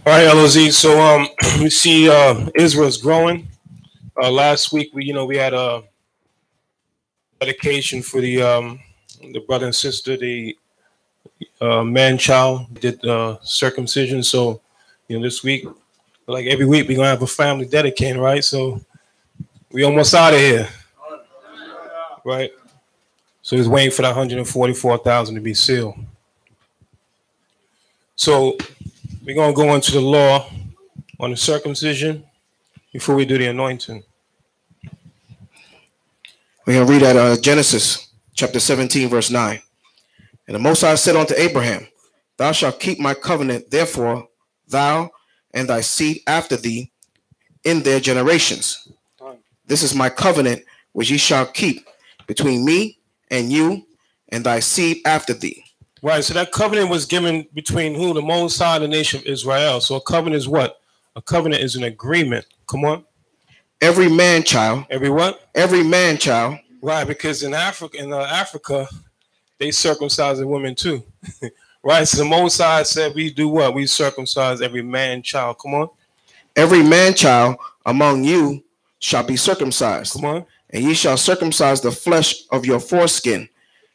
All right, LOZ. So we see Israel's growing. Last week we had a dedication for the brother and sister, the man child did circumcision. So this week, like every week, we're gonna have a family dedicating, right? So we almost out of here, right? So he's waiting for that 144,000 to be sealed. So we're going to go into the law on the circumcision before we do the anointing. We're going to read at Genesis chapter 17, verse 9. And the Most High said unto Abraham, Thou shalt keep my covenant, therefore, thou and thy seed after thee in their generations. This is my covenant which ye shall keep between me and you and thy seed after thee. Right, so that covenant was given between who? The Most High and the nation of Israel. So a covenant is what? A covenant is an agreement. Come on. Every man child. Every what? Every man child. Right, because in Africa, they circumcise the women too. Right, so the Most High said we do what? We circumcise every man child. Come on. Every man child among you shall be circumcised. Come on. And ye shall circumcise the flesh of your foreskin.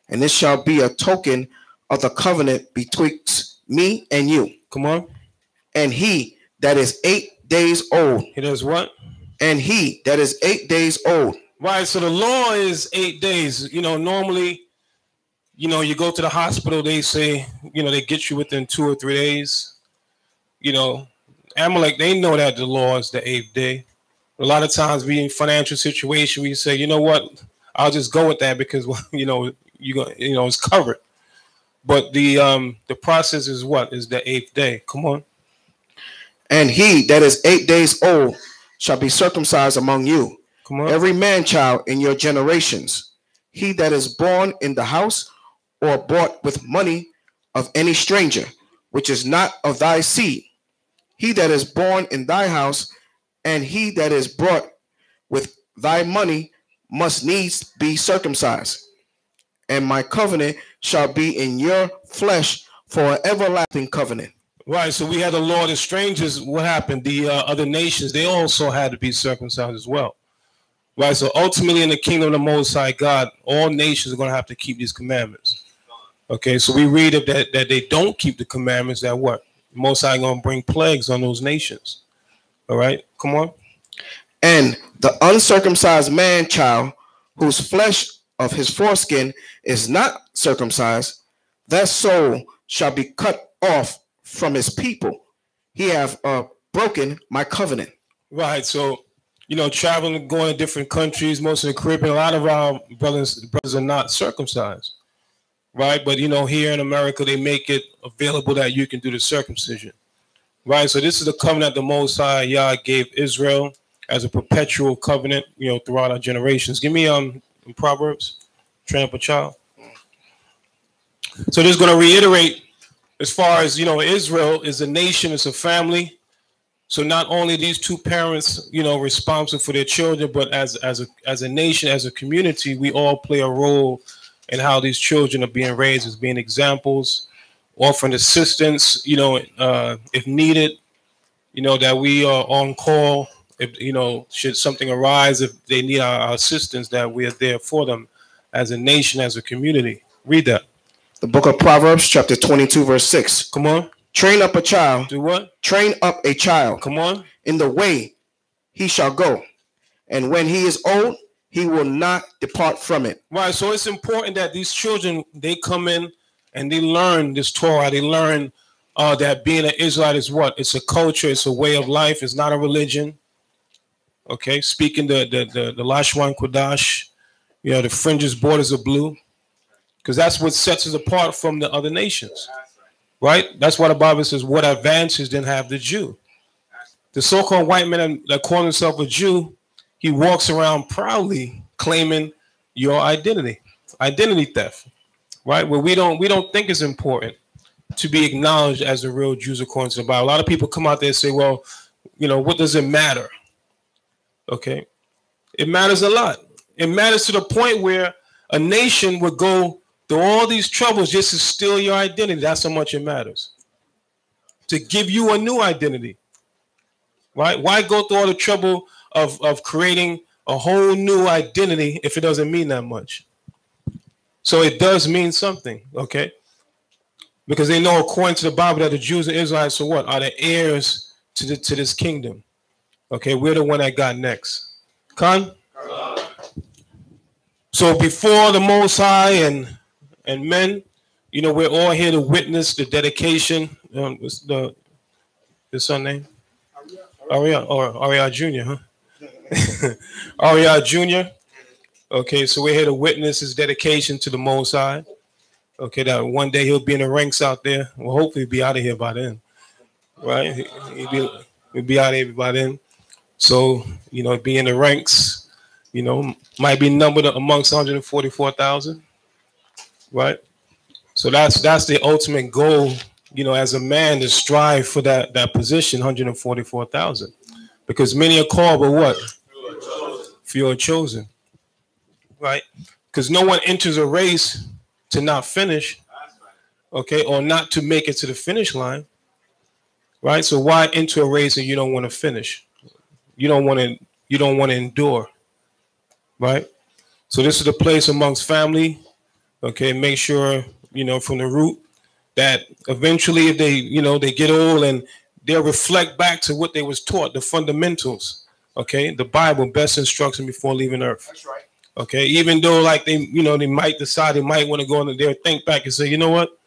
And this shall be a token of the covenant betwixt me and you. Come on. And he that is 8 days old. He does what? And he that is 8 days old. Right. So the law is 8 days. Normally, you go to the hospital, they say, they get you within 2 or 3 days. Amalek, they know that the law is the 8th day. A lot of times we in financial situation, we say, you know what? I'll just go with that because, it's covered. But the process is what? Is the 8th day. Come on. And he that is 8 days old shall be circumcised among you. Come on. Every man child in your generations. He that is born in the house or bought with money of any stranger, which is not of thy seed. He that is born in thy house and he that is brought with thy money must needs be circumcised. And my covenant shall be in your flesh for an everlasting covenant. Right, so we had the law of the strangers. What happened? The other nations, they also had to be circumcised as well. Right, so ultimately in the kingdom of the Most High God, all nations are going to have to keep these commandments. Okay, so we read that they don't keep the commandments, that what? The Most High going to bring plagues on those nations. All right, come on. And the uncircumcised man child, whose flesh of his foreskin is not circumcised, that soul shall be cut off from his people. He have broken my covenant. Right. So, traveling, going to different countries, most of the Caribbean, a lot of our brothers are not circumcised. Right. But, here in America, they make it available that you can do the circumcision. Right. So this is the covenant the Most High Yah gave Israel as a perpetual covenant, throughout our generations. Give me in Proverbs, train up a child. So this is going to reiterate as far as, Israel is a nation, it's a family. So not only these two parents, responsible for their children, but as a nation, as a community, we all play a role in how these children are being raised, as being examples, offering assistance, if needed, that we are on call. If, should something arise, if they need our assistance, that we are there for them as a nation, as a community. Read that. The book of Proverbs, chapter 22, verse 6. Come on. Train up a child. Do what? Train up a child. Come on. In the way he shall go. And when he is old, he will not depart from it. Right. So it's important that these children, they come in and they learn this Torah. They learn that being an Israelite is what? It's a culture. It's a way of life. It's not a religion. Okay. Speaking the Lashwan Kodash, the fringes, borders of blue. Because that's what sets us apart from the other nations. Right? That's why the Bible says, what advantage then have the Jew? The so-called white man that calls himself a Jew, he walks around proudly claiming your identity theft, right? Where we don't think it's important to be acknowledged as the real Jews according to the Bible. A lot of people come out there and say, well, what does it matter? Okay. It matters a lot. It matters to the point where a nation would go through all these troubles just to steal your identity. That's how much it matters. To give you a new identity. Right? Why go through all the trouble of creating a whole new identity if it doesn't mean that much? So it does mean something, okay? Because they know according to the Bible that the Jews and Israelites are what? Are the heirs to this kingdom. Okay, we're the one that got next. Khan? So before the Most High and men, we're all here to witness the dedication. What's the son name? Ariel Jr., huh? Ariel Jr. Okay, so we're here to witness his dedication to the Most High. Okay, that one day he'll be in the ranks out there. Well, hopefully he'll be out of here by then. Right? He'll be out of here by then. So, be in the ranks, might be numbered amongst 144,000. Right? So that's the ultimate goal. As a man to strive for that position, 144,000. Because many are called, but what? Few are chosen. Right? Because no one enters a race to not finish, okay, or not to make it to the finish line. Right? So why enter a race and you don't want to finish? You don't want to endure. Right? So this is the place amongst family. Okay, make sure, from the root, that eventually if they get old and they'll reflect back to what they was taught, the fundamentals, okay? The Bible, best instruction before leaving earth. That's right. Okay, even though like they might decide they might want to go in there, think back and say, you know what?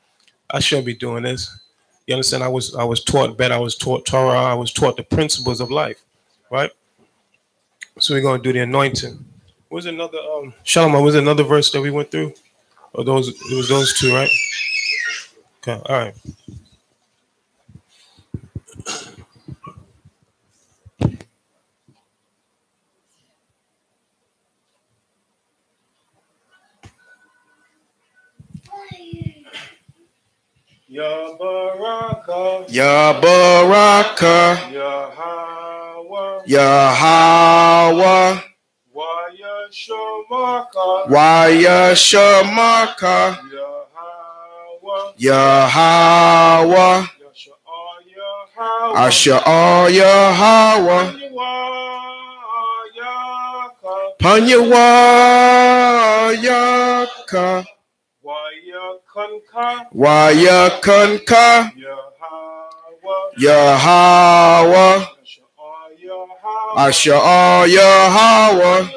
I shouldn't be doing this. You understand? I was taught better. I was taught Torah. I was taught the principles of life, right? So we're going to do the anointing. Was another Shalom, was another verse that we went through? Or it was those two, right? Okay, all right. Ya Baraka, Ya Baraka, Yahweh, Yahweh, Waya Shamaka, Waya Shamaka, Yahweh, Yahweh, Asher Yahweh, Panyawayaka, Waya Kanka, Yahweh, Asher Yahweh,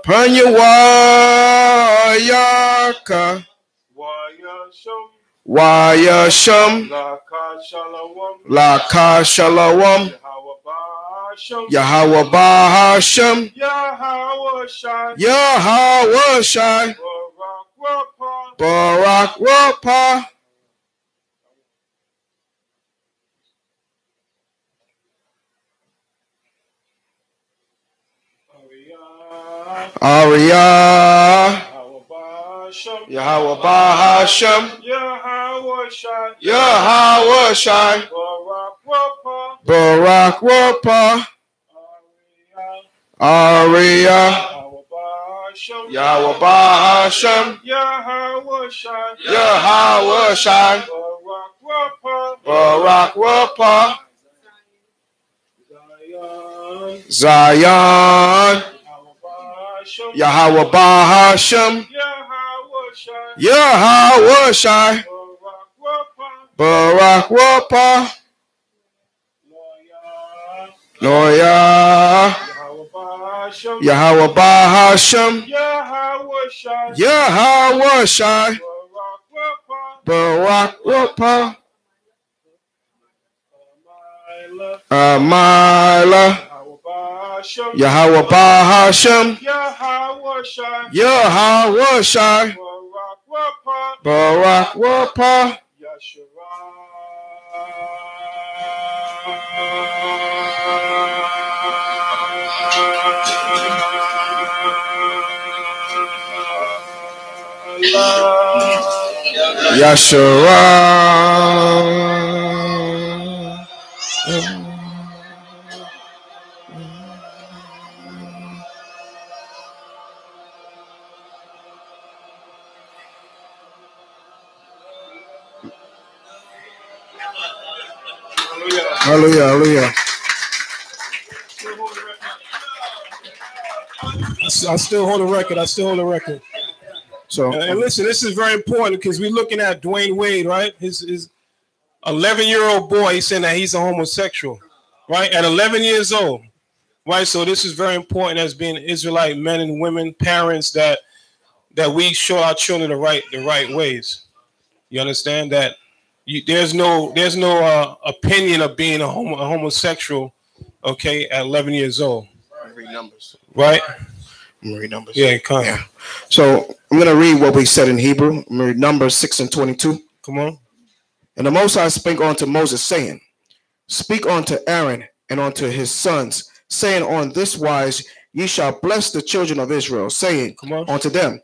Panyawayaka, Waya Sham, Laka Shalom, Yahweh Bahasham, Yahweh Shai, Barak Rapa, Ariyah, Yahweh Bahasham, Yahweh Shai, Barak Rapa, Ariyah, Yahweh Bahasham, Yahweh Shai, Barak Rapa, Zion, Yahweh Bahasham, Yahweh Shai, Barak Wapa. Loya. Yahweh Bahasham. Yahweh Shai. Barak Wapa. Amala. Yahweh Bahasham. Yahweh Shai. Barak Wapa. Yashara. Hallelujah, hallelujah. I still hold a record. I still hold a record. So, and listen, this is very important because we're looking at Dwayne Wade, right? His 11-year-old boy, he's saying that he's a homosexual, right? At 11 years old, right? So this is very important as being Israelite men and women, parents, that we show our children the right ways. You understand that? There's no opinion of being a homosexual, okay, at 11 years old. Read Numbers. Right? I'm gonna read Numbers. Yeah, come on. Yeah. So I'm gonna read what we said in Hebrew. I'm gonna read Numbers 6:22. Come on. And the Most High spake unto Moses, saying, Speak unto Aaron and unto his sons, saying, On this wise ye shall bless the children of Israel, saying unto them,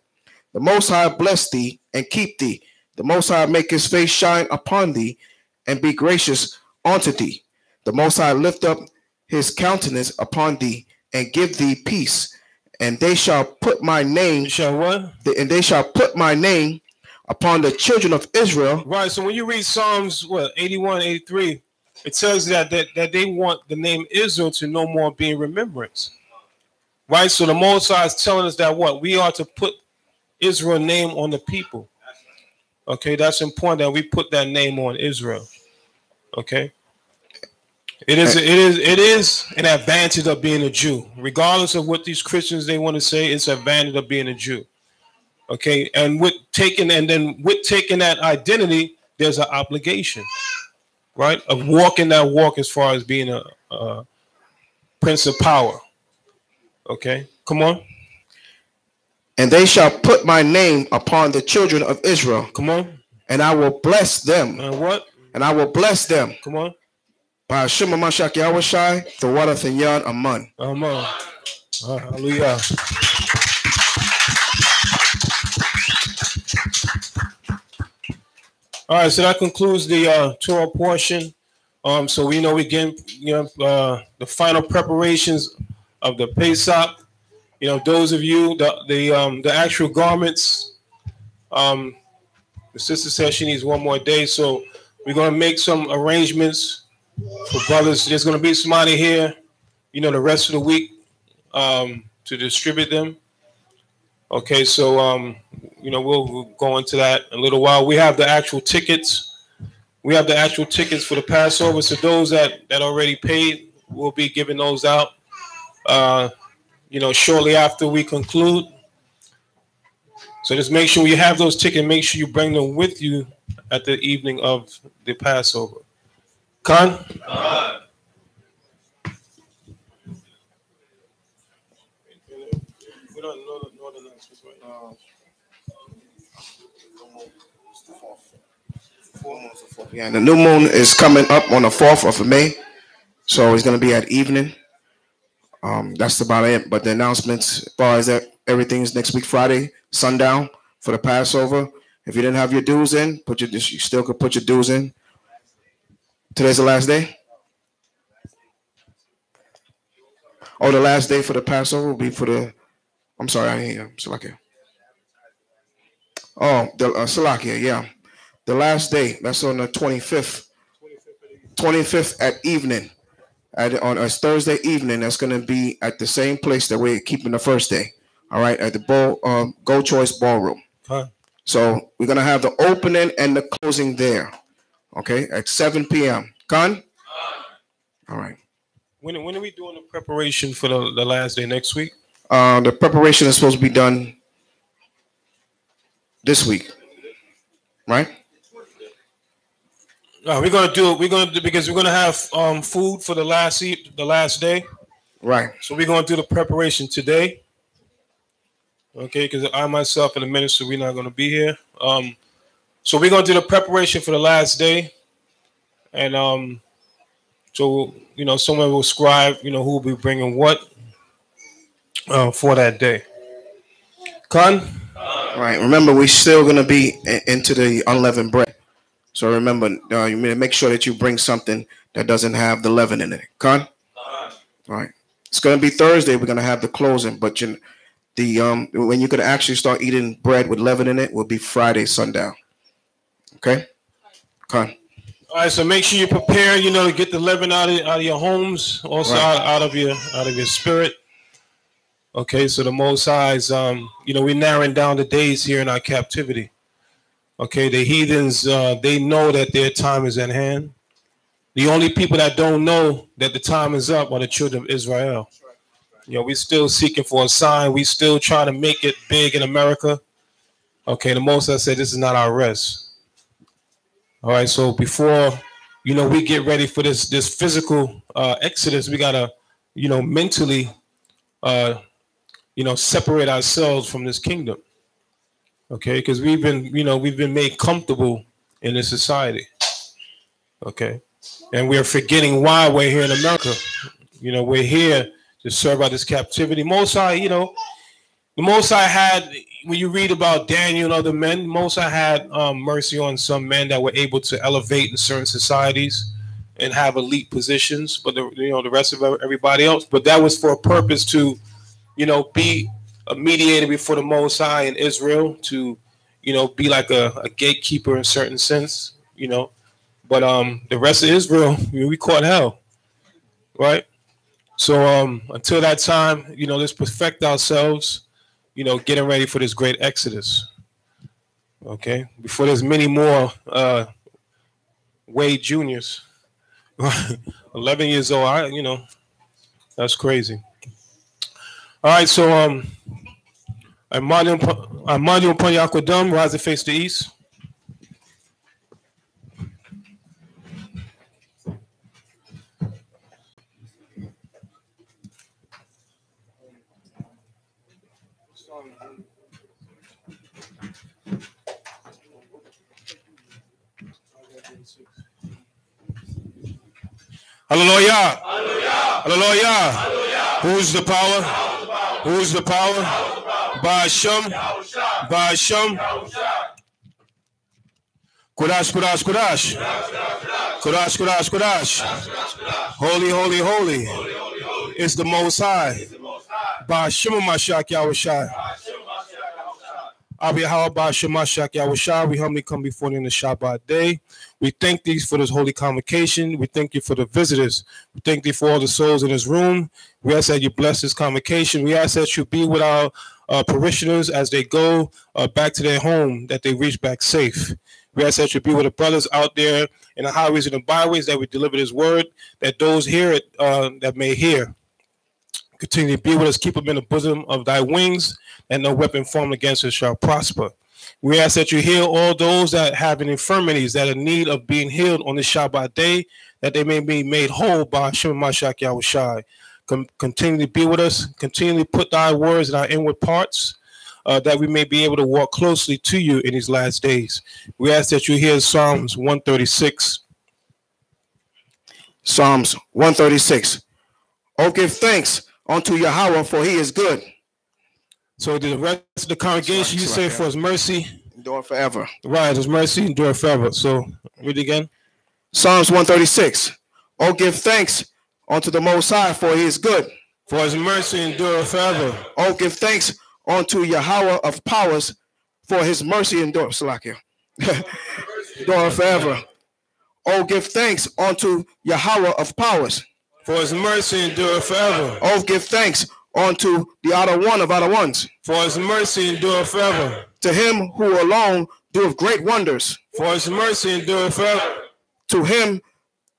The Most High bless thee and keep thee. The Most High make his face shine upon thee and be gracious unto thee. The Most High lift up his countenance upon thee and give thee peace. And they shall put my name. Shall what? And they shall put my name upon the children of Israel. Right. So when you read Psalms 81, 83, it says that they want the name Israel to no more be in remembrance. Right. So the Most High is telling us that we are to put Israel's name on the people. Okay, that's important that we put that name on Israel. Okay. It is an advantage of being a Jew, regardless of what these Christians they want to say. It's an advantage of being a Jew. Okay, and with taking that identity, there's an obligation, right, of walking that walk as far as being a prince of power. Okay, come on. And they shall put my name upon the children of Israel. Come on. And I will bless them. And what? And I will bless them. Come on. By Shema Mashak Yahushai, the water Thanyan Aman. Amen. Hallelujah. All right, so that concludes the Torah portion. So we know we get the final preparations of the Pesach. Those of you the actual garments. The sister says she needs one more day, so we're gonna make some arrangements for brothers. There's gonna be somebody here, the rest of the week, to distribute them. Okay, so we'll go into that in a little while. We have the actual tickets. We have the actual tickets for the Passover. So those that already paid, we'll be giving those out. Shortly after we conclude. So just make sure you have those tickets. Make sure you bring them with you at the evening of the Passover. Khan? We don't know the announcements right now. Yeah, and the new moon is coming up on the 4th of May. So it's going to be at evening. That's about it. But the announcements, as far as that, everything's next week, Friday, sundown for the Passover. If you didn't have your dues in, you still could put your dues in. Today's the last day. Oh, the last day for the Passover will be for the. I'm sorry, I didn't hear you. Salakia. Oh, the Salakia, yeah. The last day, that's on the 25th. 25th at evening. On a Thursday evening, that's going to be at the same place that we're keeping the first day. All right, at the Go Choice Ballroom. Huh. So we're going to have the opening and the closing there. Okay, at 7 p.m. Con? All right. When are we doing the preparation for the last day next week? The preparation is supposed to be done this week, right? We're gonna do it. Because we're gonna have food for the last day. Right. So we're gonna do the preparation today. Okay, because I myself and the minister, we're not gonna be here. So we're gonna do the preparation for the last day, and so someone will scribe, who will be bringing what for that day. Con? Right. Remember, we're still gonna be into the unleavened bread. So remember, you make sure that you bring something that doesn't have the leaven in it. Con? All right. It's gonna be Thursday. We're gonna have the closing, but when you could actually start eating bread with leaven in it will be Friday sundown. Okay? Con. All right, so make sure you prepare, to get the leaven out of your homes, also right. out of your spirit. Okay, so the Most High is, we're narrowing down the days here in our captivity. Okay, the heathens, they know that their time is at hand. The only people that don't know that the time is up are the children of Israel. We're still seeking for a sign. We still trying to make it big in America. Okay, the Most High said this is not our rest. All right, so before, we get ready for this physical exodus, we gotta, mentally, separate ourselves from this kingdom. Okay, because we've been made comfortable in this society. Okay, and we're forgetting why we're here in America. We're here to serve out this captivity. Most High, the Most High had, when you read about Daniel and other men, Most High had mercy on some men that were able to elevate in certain societies and have elite positions, but the rest of everybody else. But that was for a purpose to, be a mediator before the Most High in Israel, to, be like a gatekeeper in a certain sense, But the rest of Israel, we caught hell, right? So until that time, let's perfect ourselves, getting ready for this great exodus. Okay, before there's many more Wade Juniors, 11 years old. That's crazy. All right, so Amadu Panyakodum, rise and face the east. Hallelujah. Hallelujah. Hallelujah. Who's the power? Who's the power? Ba'asham. Ba'asham. Kudash, Kudash, Kudash. Kudash, Kudash, Kudash. Holy, holy, holy. It's the Most High. Ba'asham Mashak Yahushai. We humbly come before you in the Shabbat day. We thank thee for this holy convocation. We thank you for the visitors. We thank thee for all the souls in this room. We ask that you bless this convocation. We ask that you be with our parishioners as they go back to their home, that they reach back safe. We ask that you be with the brothers out there in the highways and the byways, that we deliver this word, that those hear it that may hear. Continue to be with us, keep them in the bosom of thy wings, and no weapon formed against us shall prosper. We ask that you heal all those that have infirmities, that are in need of being healed on this Shabbat day, that they may be made whole by Hashem Mashak Yahushai. Continue to be with us, continue to put thy words in our inward parts, that we may be able to walk closely to you in these last days. We ask that you hear Psalms 136. Psalms 136. Oh, give thanks unto Yahweh, for he is good. So the rest of the congregation, you say, for his mercy endure forever. Right, his mercy endure forever. So read again. Psalms 136. Oh, give thanks unto the Most High, for he is good. For his mercy endure forever. Oh, give thanks unto Yahweh of powers, for his mercy endure. Salakia. Endure forever. Oh, give thanks unto Yahweh of powers, for his mercy endure forever. Oh, give thanks unto the outer one of outer ones, for his mercy endure forever. To him who alone doeth great wonders, for his mercy endure forever. to him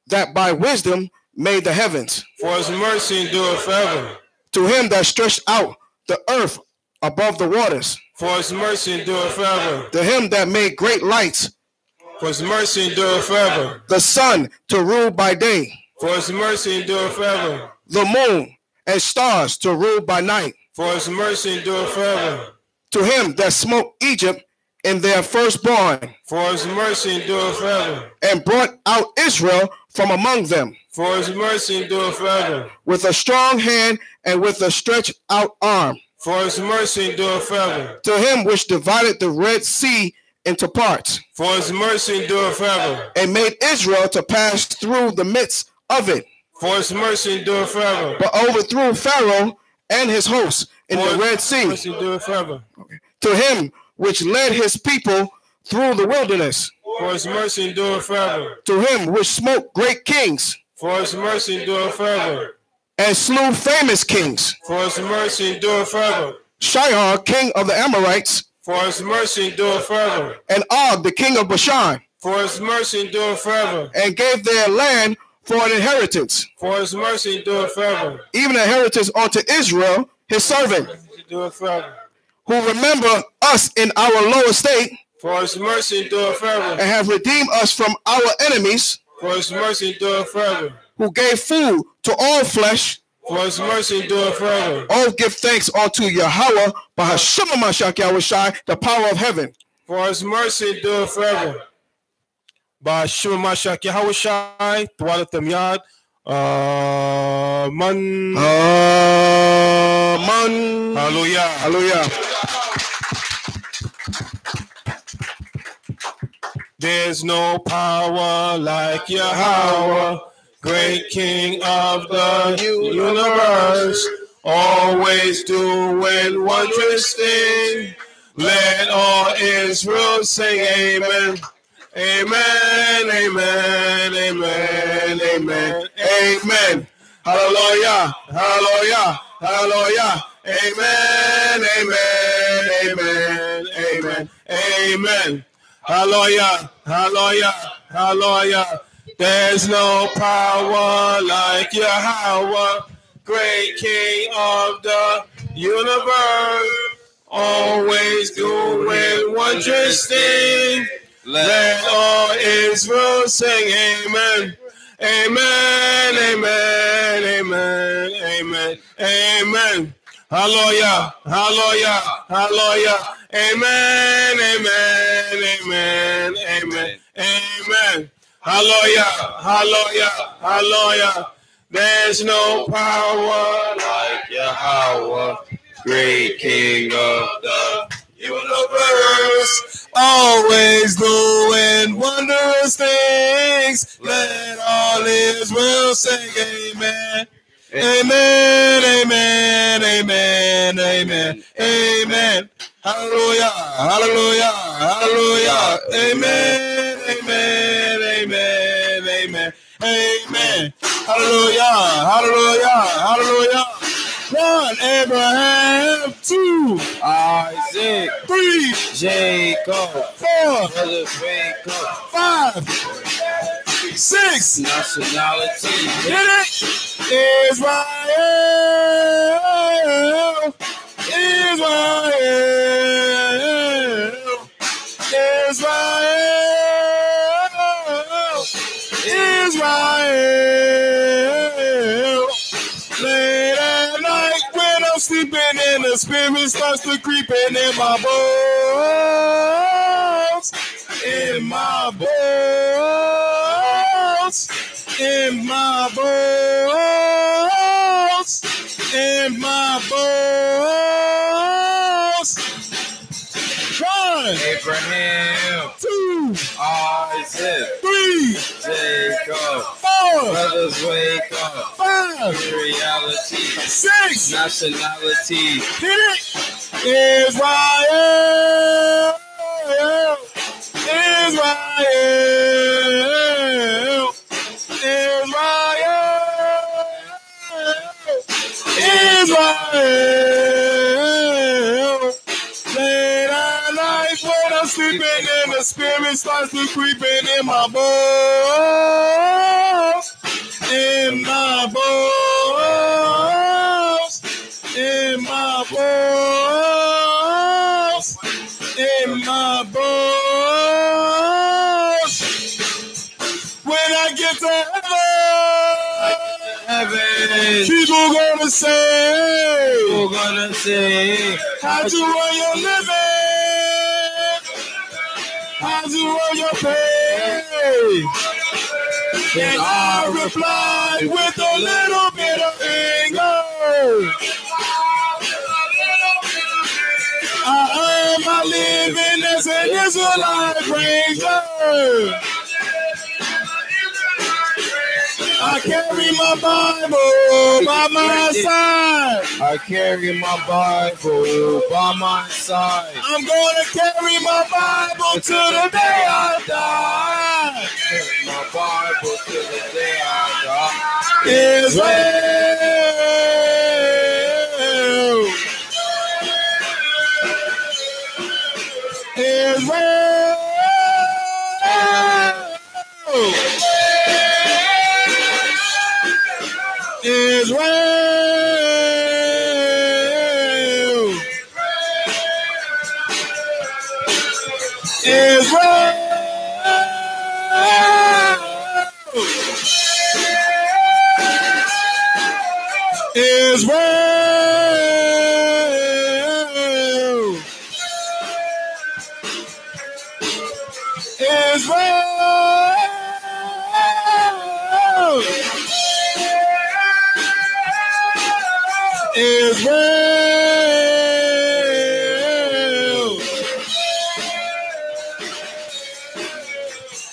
that by wisdom made the heavens. For his mercy endureth forever. To him that stretched out the earth above the waters. For his mercy endureth forever. To him that made great lights. For his mercy endureth forever. The sun to rule by day. For his mercy endureth forever. The moon and stars to rule by night. For his mercy endureth forever. To him that smote Egypt in their firstborn. For his mercy endureth forever. And brought out Israel from among them. For his mercy endureth forever. With a strong hand and with a stretched out arm. For his mercy endureth forever. To him which divided the Red Sea into parts. For his mercy endureth forever. And made Israel to pass through the midst of it. For his mercy endureth forever. But overthrew Pharaoh and his hosts in the Red Sea. Mercy endureth forever. To him which led his people through the wilderness. For his mercy endureth forever. To him which smote great kings. For his mercy endureth forever. And slew famous kings. For his mercy endureth forever. Shihar, king of the Amorites. For his mercy endureth forever. And Og, the king of Bashan. For his mercy endureth forever. And gave their land for an inheritance. For his mercy endureth forever. Even an inheritance unto Israel, his servant. Endureth forever. Who remember us in our low estate. For his mercy endureth forever. And have redeemed us from our enemies. For his mercy endureth forever. Who gave food to all flesh. For his mercy endureth forever. Oh, give thanks unto Yahweh, Bahasham Mashak Yahushai, the power of heaven. For his mercy endureth forever. Bahasham Mashak Yahushai, Thwalatam Yad, Man. Hallelujah. Hallelujah. There's no power like Yahweh, great King of the universe, always doing wondrous things. Let all Israel sing amen. Amen, amen, amen, amen, amen. Hallelujah, hallelujah, hallelujah. Amen, amen, amen, amen, amen. Hallelujah, hallelujah, hallelujah. There's no power like Yahweh, great King of the universe, always doing wondrous things. Let all Israel sing amen. Amen, amen, amen, amen, amen. Hallelujah, hallelujah, hallelujah. Amen, amen, amen, amen, amen. Hallelujah, hallelujah, hallelujah. There's no power like Yahweh, great King of the universe, always doing wondrous things. Let all Israel sing amen. Amen, amen, amen, amen, amen. Hallelujah, hallelujah, hallelujah. Amen, amen, amen, amen, amen. Hallelujah, hallelujah, hallelujah. 1, Abraham. 2, Isaac. 3, Jacob. 4, Jacob. 5, 6, nationality. Hit it. Israel. Israel. Israel. Israel. Late at night when I'm sleeping and the spirit starts to creeping in my bones. In my bones. In my bones. In my bones. 1, Abraham. 2, Isaac. 3, Jacob. 4, brothers wake up. 5, reality. 6, nationality. Hit it. Israel. Israel. Israel. Late at night when I'm sleeping and the spirit starts to creep in my bones. In my bones. In my bones. In my bones. When I get to heaven, people gonna say, how'd you earn your living? How'd you earn your pay? And I replied with a little bit of anger. I earn my living as an Israelite ranger. I carry my Bible by my side. I carry my Bible by my side. I'm gonna carry my Bible to the day I die. Carry my Bible to the day I die. Israel. Israel. Israel.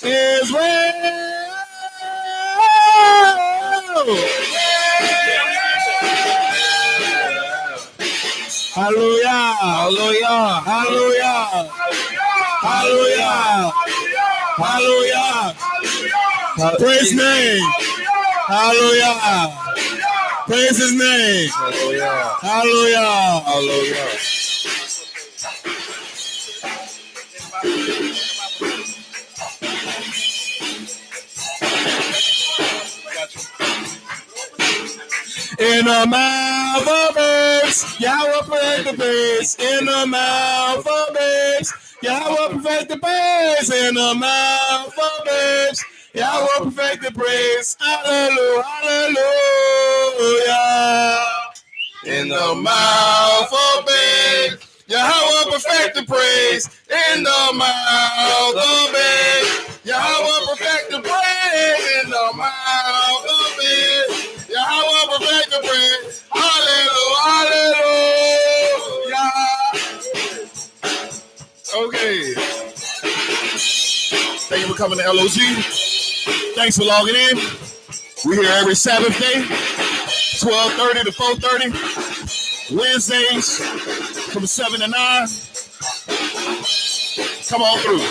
Israel. Hallelujah. Hallelujah. Hallelujah. Hallelujah. Hallelujah. Praise His name. Hallelujah. Praise His name. Hallelujah. Hallelujah. Hallelujah. In the mouth of babes, Yahweh perfect the praise. In the mouth of babes, Yahweh perfect the praise. In the mouth of babes, Yahweh perfect the praise. Hallelujah, hallelujah. In the mouth of babes, Yahweh perfect the praise. In the mouth of babes, Yahweh perfect the praise. In the mouth of babes, Yahweh perfect the praise. Hallelujah, hallelujah. Okay. Thank you for coming to LOG. Thanks for logging in. We're here every Sabbath day, 12:30 to 4:30. Wednesdays from 7 to 9. Come on through.